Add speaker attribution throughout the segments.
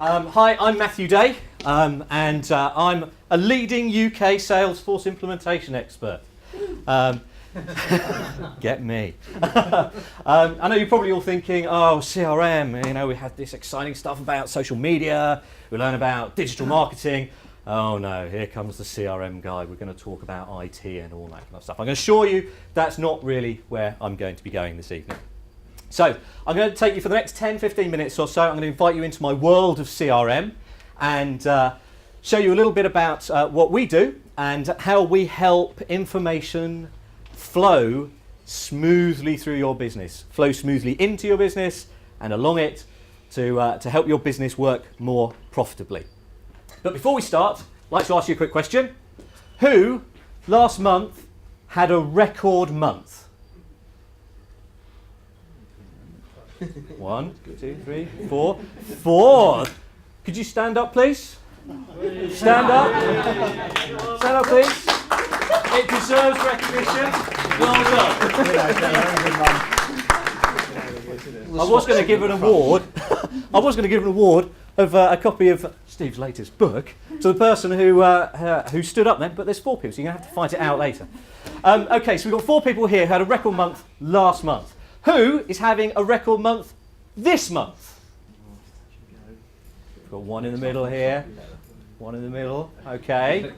Speaker 1: Hi, I'm Matthew Day, and I'm a leading UK Salesforce implementation expert. Get me. I know you're probably all thinking, oh, CRM, we have this exciting stuff about social media, we learn about digital marketing. Oh no, here comes the CRM guy. We're going to talk about IT and all that kind of stuff. I'm going to assure you that's not really where I'm going to be going this evening. So I'm going to take you for the next 10-15 minutes or so. I'm going to invite you into my world of CRM and show you a little bit about what we do and how we help information flow smoothly through your business, flow smoothly into your business and along it to help your business work more profitably. But before we start, I'd like to ask you a quick question. Who last month had a record month? 1, 2, 3, 4. 4. Could you stand up, please? Stand up. Stand up, please. It deserves recognition. Well done. I was going to give an award. I was going to give an award of a copy of Steve's latest book to the person who stood up then, but there's 4 people, so you're going to have to fight it out later. Okay, so we've got 4 people here who had a record month last month. Who is having a record month this month? We've got 1 in the middle here. 1 in the middle. Okay.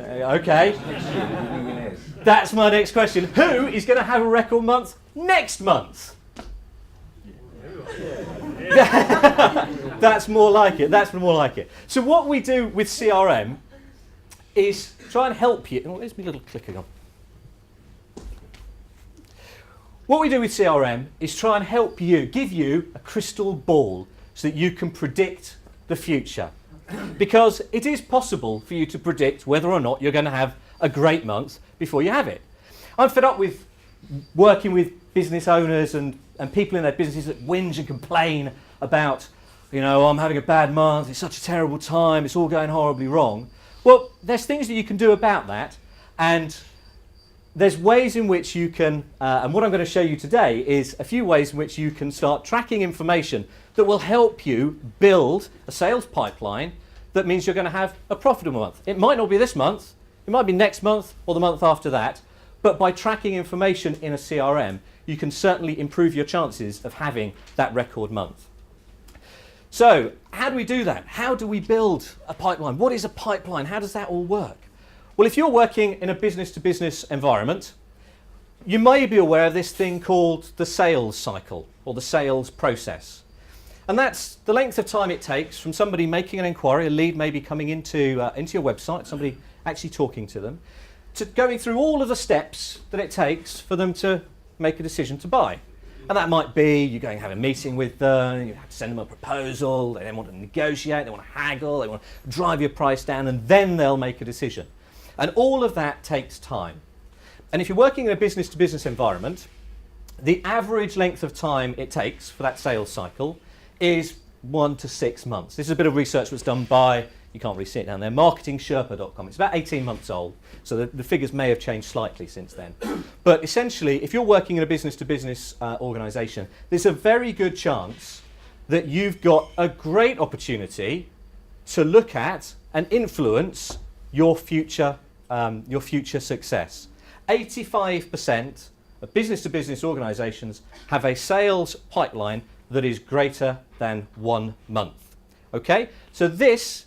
Speaker 1: Okay. That's my next question. Who is going to have a record month next month? That's more like it. That's more like it. So what we do with CRM is try and help you. Oh, there's my little clicker gone. What we do with CRM is try and help you, give you a crystal ball so that you can predict the future. Because it is possible for you to predict whether or not you're going to have a great month before you have it. I'm fed up with working with business owners and people in their businesses that whinge and complain about, I'm having a bad month, it's such a terrible time, it's all going horribly wrong. Well, there's things that you can do about that, and there's ways in which you can, and what I'm going to show you today is a few ways in which you can start tracking information that will help you build a sales pipeline that means you're going to have a profitable month. It might not be this month, it might be next month or the month after that, but by tracking information in a CRM, you can certainly improve your chances of having that record month. So, how do we do that? How do we build a pipeline? What is a pipeline? How does that all work? Well, if you're working in a business-to-business environment, you may be aware of this thing called the sales cycle or the sales process. And that's the length of time it takes from somebody making an inquiry, a lead maybe coming into your website, somebody actually talking to them, to going through all of the steps that it takes for them to make a decision to buy. And that might be you going and have a meeting with them, you have to send them a proposal, they then want to negotiate, they want to haggle, they want to drive your price down, and then they'll make a decision. And all of that takes time. And if you're working in a business-to-business environment, the average length of time it takes for that sales cycle is 1 to 6 months. This is a bit of research that's done by, you can't really see it down there, marketingsherpa.com. It's about 18 months old, so the figures may have changed slightly since then. But essentially, if you're working in a business-to-business organisation, there's a very good chance that you've got a great opportunity to look at and influence your future success. 85% of business-to-business organisations have a sales pipeline that is greater than 1 month. Okay, so this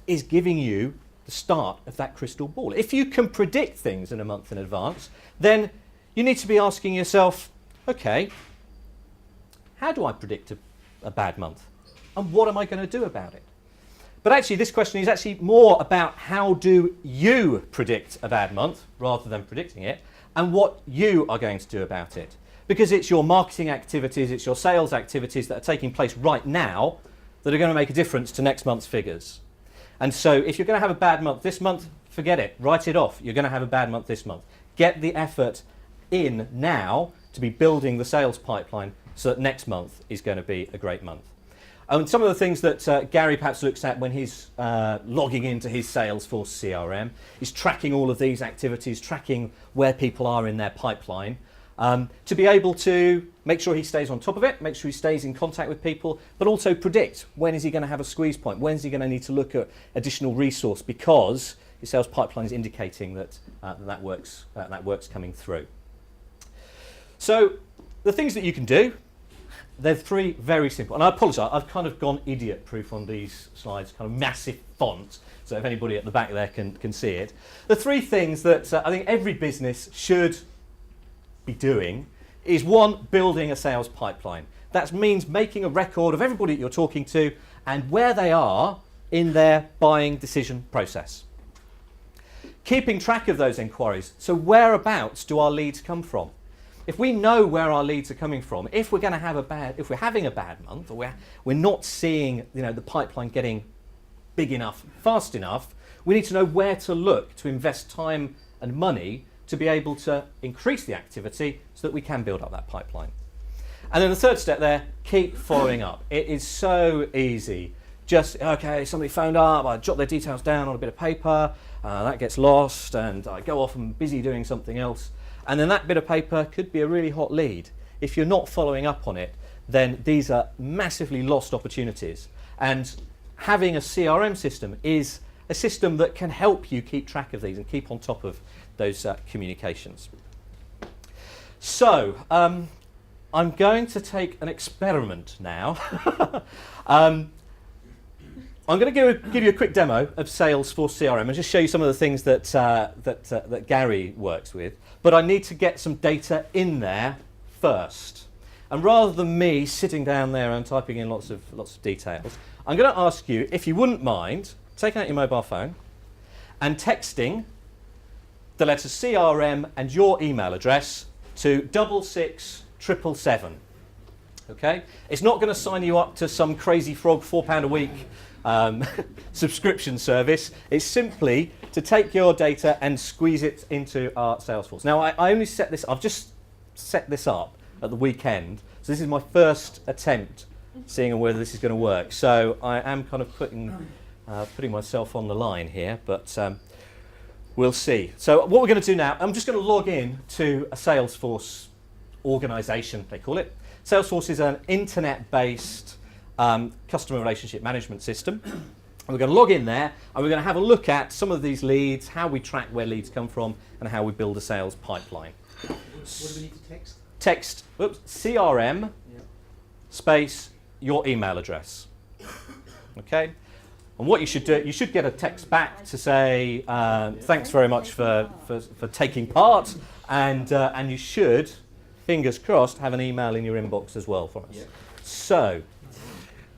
Speaker 1: is giving you the start of that crystal ball. If you can predict things in a month in advance, then you need to be asking yourself, okay, how do I predict a bad month? And what am I going to do about it? But actually, this question is actually more about how do you predict a bad month rather than predicting it, and what you are going to do about it. Because it's your marketing activities, it's your sales activities that are taking place right now that are going to make a difference to next month's figures. And so if you're going to have a bad month this month, forget it, write it off. You're going to have a bad month this month. Get the effort in now to be building the sales pipeline so that next month is going to be a great month. And some of the things that Gary perhaps looks at when he's logging into his Salesforce CRM is tracking all of these activities, tracking where people are in their pipeline. to be able to make sure he stays on top of it, make sure he stays in contact with people, but also predict when is he going to have a squeeze point, when is he going to need to look at additional resource because your sales pipeline is indicating that that work's coming through. So the things that you can do, they're three very simple, and I apologise, I've kind of gone idiot-proof on these slides, kind of massive font, so if anybody at the back there can see it. The three things that I think every business should be doing is one, building a sales pipeline. That means making a record of everybody that you're talking to and where they are in their buying decision process. Keeping track of those inquiries. So whereabouts do our leads come from? If we know where our leads are coming from, if we're going to have if we're having a bad month, or we're not seeing, the pipeline getting big enough, fast enough, we need to know where to look to invest time and money to be able to increase the activity so that we can build up that pipeline. And then the third step there, keep following up. It is so easy. Just, okay, somebody phoned up, I jot their details down on a bit of paper, that gets lost, and I go off and busy doing something else. And then that bit of paper could be a really hot lead. If you're not following up on it, then these are massively lost opportunities. And having a CRM system is a system that can help you keep track of these and keep on top of those communications. So, I'm going to take an experiment now. I'm going to give you a quick demo of Salesforce CRM and just show you some of the things that that Gary works with. But I need to get some data in there first. And rather than me sitting down there and typing in lots of details, I'm going to ask you, if you wouldn't mind, taking out your mobile phone and texting the letter CRM and your email address to 66777. Okay? It's not going to sign you up to some crazy frog £4 a week subscription service. It's simply to take your data and squeeze it into our Salesforce. Now, I only I've just set this up at the weekend, so this is my first attempt seeing whether this is going to work. So I am kind of putting myself on the line here, but we'll see. So what we're going to do now, I'm just going to log in to a Salesforce organization, they call it. Salesforce is an internet-based customer relationship management system. And we're going to log in there and we're going to have a look at some of these leads, how we track where leads come from, and how we build a sales pipeline.
Speaker 2: What do we need to text?
Speaker 1: Text, CRM, space, your email address. Okay? And what you should do, you should get a text back to say, thanks very much for taking part, and you should, fingers crossed, have an email in your inbox as well from us. Yeah. So,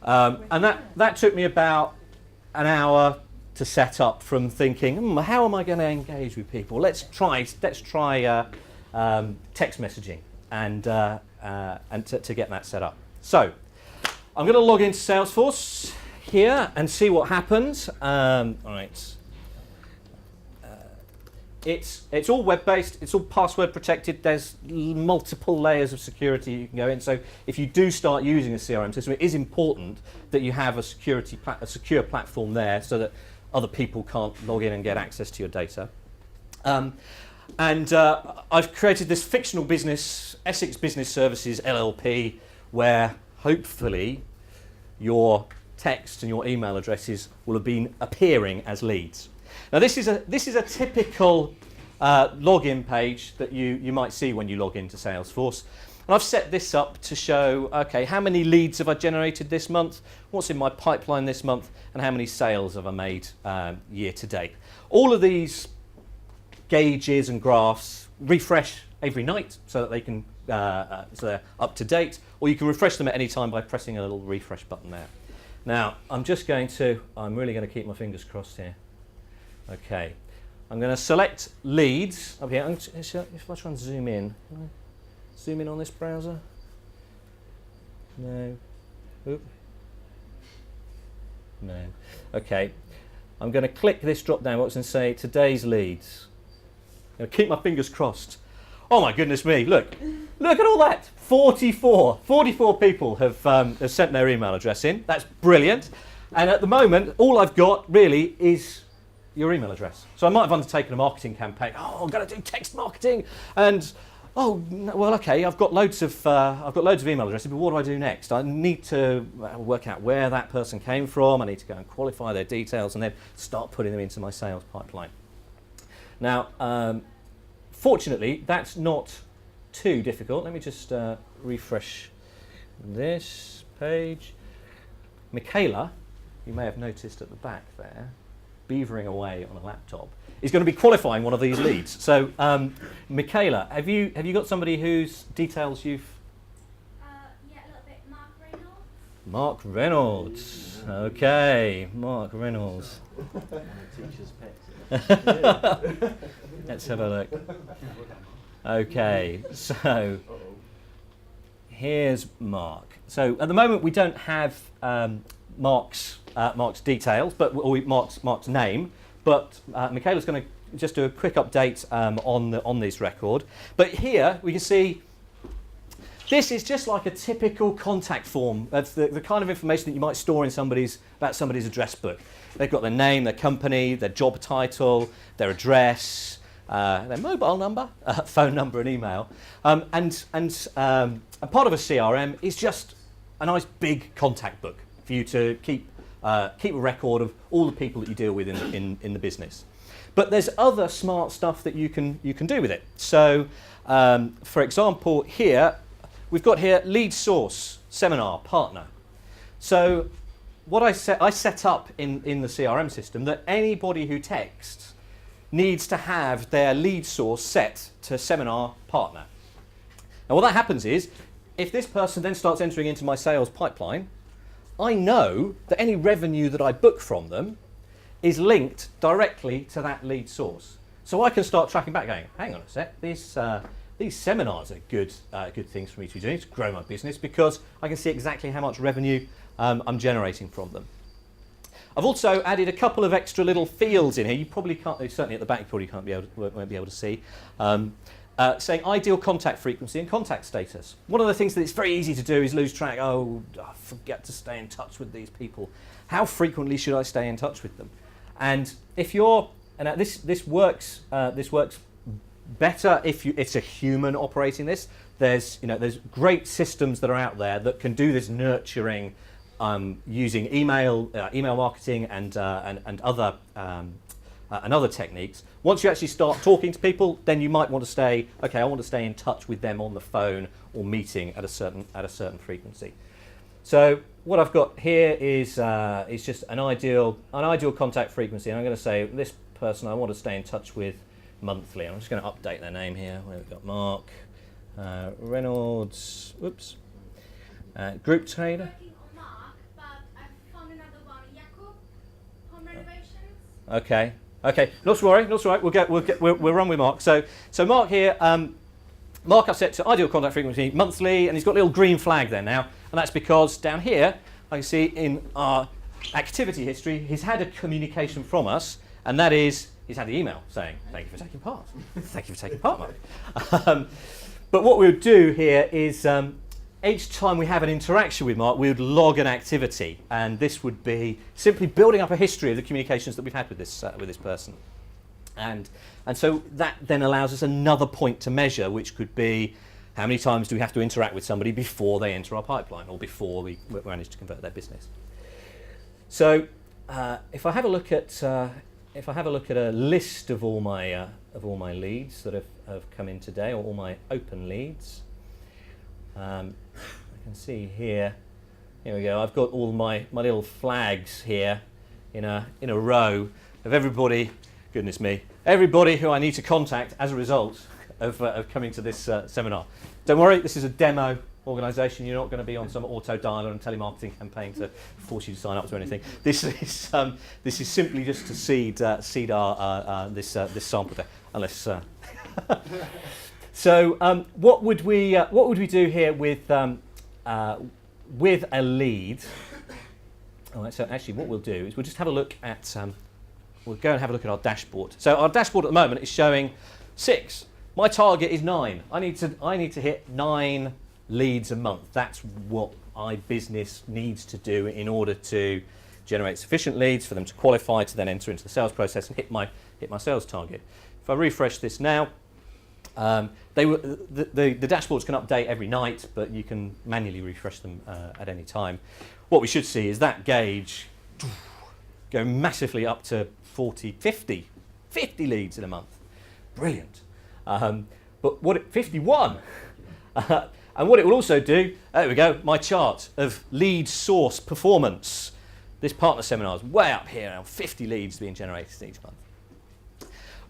Speaker 1: and that took me about an hour to set up from thinking, how am I going to engage with people? Let's try text messaging and to get that set up. So, I'm going to log into Salesforce here and see what happens. All right. It's all web-based, it's all password protected, there's multiple layers of security you can go in. So if you do start using a CRM system, it is important that you have a secure platform there so that other people can't log in and get access to your data. I've created this fictional business, Essex Business Services LLP, where hopefully your text and your email addresses will have been appearing as leads. Now this is a typical login page that you might see when you log into Salesforce. And I've set this up to show, okay, how many leads have I generated this month, what's in my pipeline this month, and how many sales have I made year to date. All of these gauges and graphs refresh every night so that they can so they're up to date, or you can refresh them at any time by pressing a little refresh button there. Now, I'm really going to keep my fingers crossed here. Okay, I'm going to select leads up here. If I try and zoom in, can I zoom in on this browser? No. Oop. No. Okay, I'm going to click this drop down box and say today's leads. I'm going to keep my fingers crossed. Oh my goodness me, look at all that. 44 people have sent their email address in. That's brilliant. And at the moment, all I've got really is your email address. So I might have undertaken a marketing campaign. Oh, I'm going to do text marketing. And oh, well, okay, I've got loads of email addresses, but what do I do next? I need to work out where that person came from. I need to go and qualify their details and then start putting them into my sales pipeline. Now, fortunately, that's not too difficult. Let me just refresh this page. Michaela, you may have noticed at the back there, beavering away on a laptop, is going to be qualifying one of these leads. So, Michaela, have you got somebody whose details you've?
Speaker 3: Yeah, a little bit. Mark Reynolds.
Speaker 1: Mark Reynolds. Okay, Mark Reynolds.
Speaker 2: Teacher's pet.
Speaker 1: Let's have a look. Okay, so here's Mark. So at the moment we don't have Mark's details, or Mark's name. But Michaela's going to just do a quick update on this record. But here we can see this is just like a typical contact form. That's the kind of information that you might store in somebody's address book. They've got their name, their company, their job title, their address, their mobile number, phone number, and email. And a part of a CRM is just a nice big contact book for you to keep a record of all the people that you deal with in the business. But there's other smart stuff that you can do with it. So, for example, here we've got here lead source seminar partner. So, what I set up in the CRM system that anybody who texts needs to have their lead source set to seminar partner. Now, what that happens is if this person then starts entering into my sales pipeline, I know that any revenue that I book from them is linked directly to that lead source. So I can start tracking back going, hang on a sec, these seminars are good things for me to be doing to grow my business because I can see exactly how much revenue I'm generating from them. I've also added a couple of extra little fields in here. You probably can't, certainly at the back, you probably won't be able to see. Saying ideal contact frequency and contact status. One of the things that it's very easy to do is lose track. Oh, I forget to stay in touch with these people. How frequently should I stay in touch with them? And if you're, and this works better if it's a human operating this. There's great systems that are out there that can do this nurturing using email marketing and other techniques. Once you actually start talking to people, then you might want to stay. Okay, I want to stay in touch with them on the phone or meeting at a certain frequency. So what I've got here is just an ideal contact frequency, and I'm going to say this person I want to stay in touch with monthly. I'm just going to update their name here. We've got Mark Reynolds. Whoops. Group trader.
Speaker 3: Working on Mark, but I've found another one. Jakub, home renovations.
Speaker 1: Okay. Not to worry. We'll run with Mark. So Mark here. Mark I've set to ideal contact frequency monthly, and he's got a little green flag there now, and that's because down here I can see in our activity history he's had a communication from us, and that is he's had the email saying thank you for taking part. Thank you for taking part, Mark. But what we'll do here is each time we have an interaction with Mark, we would log an activity, and this would be simply building up a history of the communications that we've had with this person. And so that then allows us another point to measure, which could be how many times do we have to interact with somebody before they enter our pipeline or before we manage to convert their business. So if I have a look at a list of all my leads that have come in today, or all my open leads, I can see here. Here we go. I've got all my little flags here in a row of everybody. Goodness me, everybody who I need to contact as a result of coming to this seminar. Don't worry, this is a demo organisation. You're not going to be on some auto dialer and telemarketing campaign to force you to sign up to anything. This is simply just to seed our this sample there. Unless so, what would we do here with a lead? All right, so actually, what we'll do is we'll just have a look at. We'll go and have a look at our dashboard. So our dashboard at the moment is showing 6. My target is 9. I need to hit 9 leads a month. That's what my business needs to do in order to generate sufficient leads for them to qualify to then enter into the sales process and hit my sales target. If I refresh this now, The dashboards can update every night, but you can manually refresh them at any time. What we should see is that gauge go massively up to 40, 50 leads in a month. Brilliant. But 51. And what it will also do, there we go, my chart of lead source performance. This partner seminar is way up here now, 50 leads being generated each month.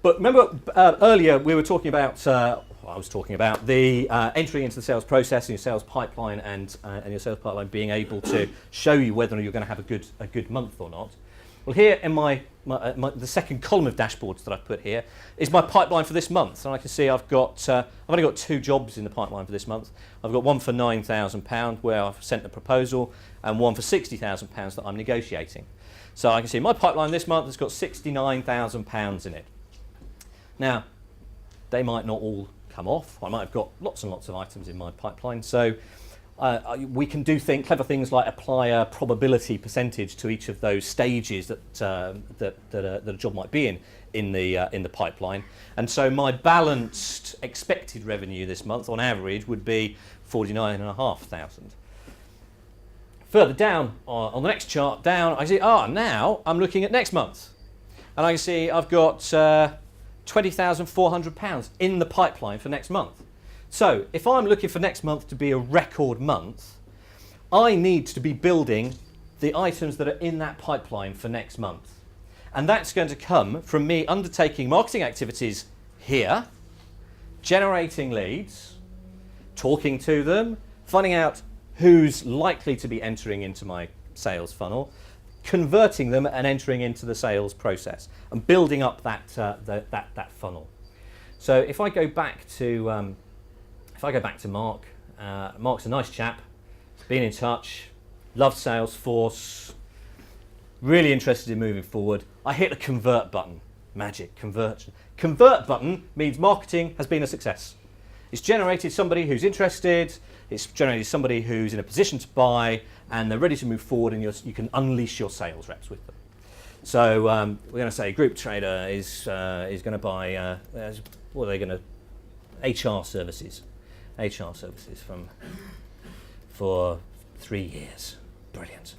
Speaker 1: But remember earlier we were talking about, I was talking about the entry into the sales process and your sales pipeline and your sales pipeline being able to show you whether you're going to have a good month or not. Well, here in the second column of dashboards that I've put here is my pipeline for this month, and I can see I've only got 2 jobs in the pipeline for this month. I've got one for £9,000 where I've sent a proposal, and one for £60,000 that I'm negotiating. So I can see my pipeline this month has got £69,000 in it. Now, they might not all come off. I might have got lots and lots of items in my pipeline. So we can do clever things like apply a probability percentage to each of those stages that a job might be in the pipeline. And so my balanced expected revenue this month, on average, would be 49,500. Further down on the next chart down, I see, now I'm looking at next month, and I can see I've got £20,400 in the pipeline for next month. So if I'm looking for next month to be a record month, I need to be building the items that are in that pipeline for next month. And that's going to come from me undertaking marketing activities here, generating leads, talking to them, finding out who's likely to be entering into my sales funnel, converting them and entering into the sales process, and building up that funnel. So if I go back to Mark, Mark's a nice chap, been in touch, loves Salesforce, really interested in moving forward. I hit the convert button, magic, conversion. Convert button means marketing has been a success. It's generated somebody who's interested, it's generated somebody who's in a position to buy, and they're ready to move forward, and you can unleash your sales reps with them. So we're going to say group trader is going to buy, what are they going to, HR services for 3 years. Brilliant.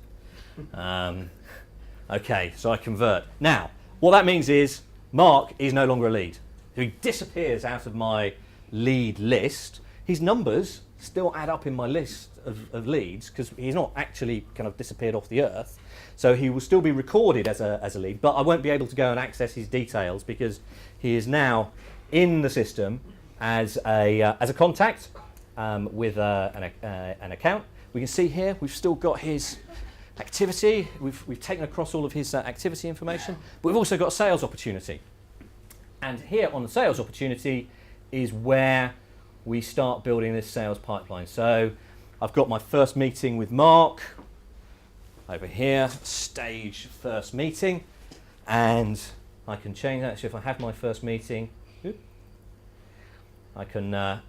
Speaker 1: Okay, so I convert. Now, what that means is Mark is no longer a lead. He disappears out of my lead list. His numbers still add up in my list of leads because he's not actually kind of disappeared off the earth. So he will still be recorded as a lead, but I won't be able to go and access his details because he is now in the system as a contact with an account. We can see here we've still got his activity. We've taken across all of his activity information, but we've also got a sales opportunity. And here on the sales opportunity is where we start building this sales pipeline. So I've got my first meeting with Mark over here, stage first meeting, and I can change that. So if I have my first meeting, I can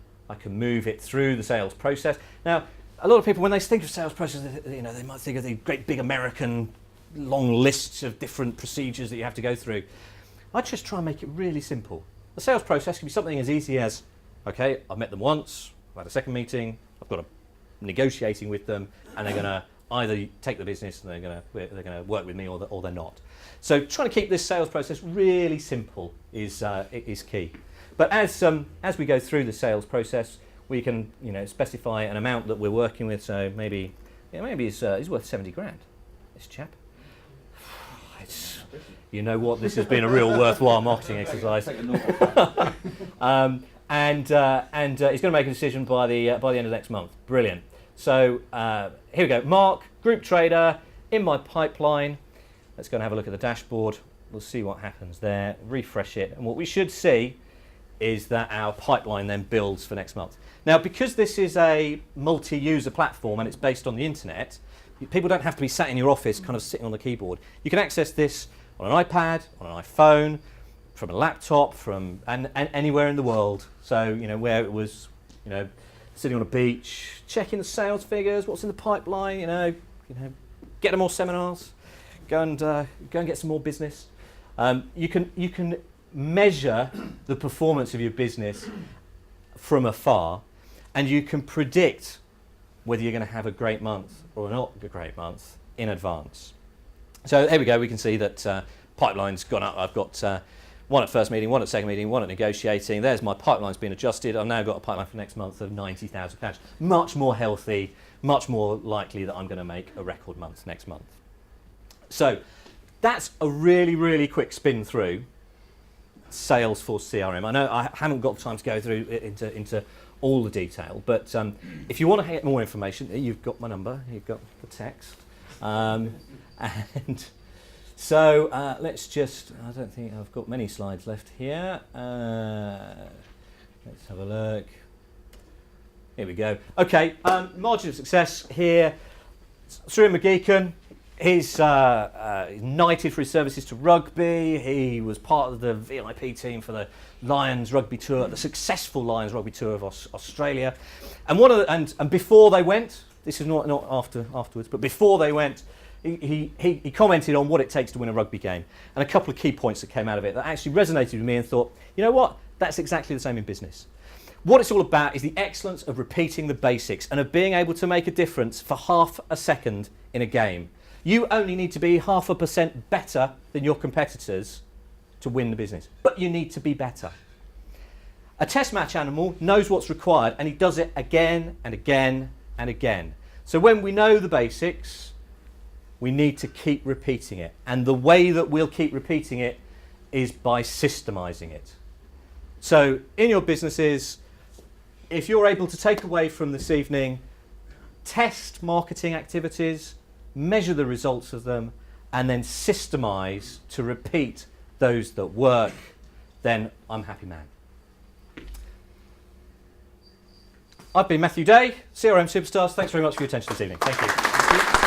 Speaker 1: move it through the sales process. Now, a lot of people, when they think of sales process, they might think of the great big American long lists of different procedures that you have to go through. I just try and make it really simple. The sales process can be something as easy as, okay, I've met them once, I've had a second meeting, I've got a negotiating with them, and they're going to either take the business and they're going to work with me, or they're not. So trying to keep this sales process really simple is key. But as we go through the sales process, we can specify an amount that we're working with. So maybe he's worth 70 grand. This chap. You know what? This has been a real worthwhile marketing exercise. And he's going to make a decision by the end of next month. Brilliant. So here we go. Mark, group trader, in my pipeline. Let's go and have a look at the dashboard. We'll see what happens there. Refresh it, and what we should see is that our pipeline then builds for next month. Now, because this is a multi-user platform and it's based on the internet, people don't have to be sat in your office kind of sitting on the keyboard. You can access this on an iPad, on an iPhone, from a laptop, from anywhere in the world. So, where it was, sitting on a beach, checking the sales figures, what's in the pipeline, get them more seminars, go and get some more business. You can measure the performance of your business from afar, and you can predict whether you're going to have a great month or not a great month in advance. So here we go, we can see that pipeline's gone up. I've got one at first meeting, one at second meeting, one at negotiating. There's my pipeline's been adjusted. I've now got a pipeline for next month of £90,000. Much more healthy, much more likely that I'm going to make a record month next month. So that's a really, really quick spin through Salesforce CRM. I know I haven't got time to go through it into all the detail, but if you want to get more information, you've got my number, you've got the text. And so let's just, I don't think I've got many slides left here. Let's have a look. Here we go. Okay, margin of success here. Stuart McGeechan, he's knighted for his services to rugby. He was part of the VIP team for the Lions Rugby Tour, the successful Lions Rugby Tour of Australia. And one of the, and before they went, this is not afterwards, but before they went, he commented on what it takes to win a rugby game, and a couple of key points that came out of it that actually resonated with me, and thought, you know what, that's exactly the same in business. What it's all about is the excellence of repeating the basics and of being able to make a difference for half a second in a game. You only need to be 0.5% better than your competitors to win the business, but you need to be better. A test match animal knows what's required, and he does it again and again and again. So when we know the basics, we need to keep repeating it. And the way that we'll keep repeating it is by systemizing it. So in your businesses, if you're able to take away from this evening, test marketing activities, measure the results of them, and then systemize to repeat those that work, then I'm a happy man. I've been Matthew Day, CRM Superstars. Thanks very much for your attention this evening. Thank you.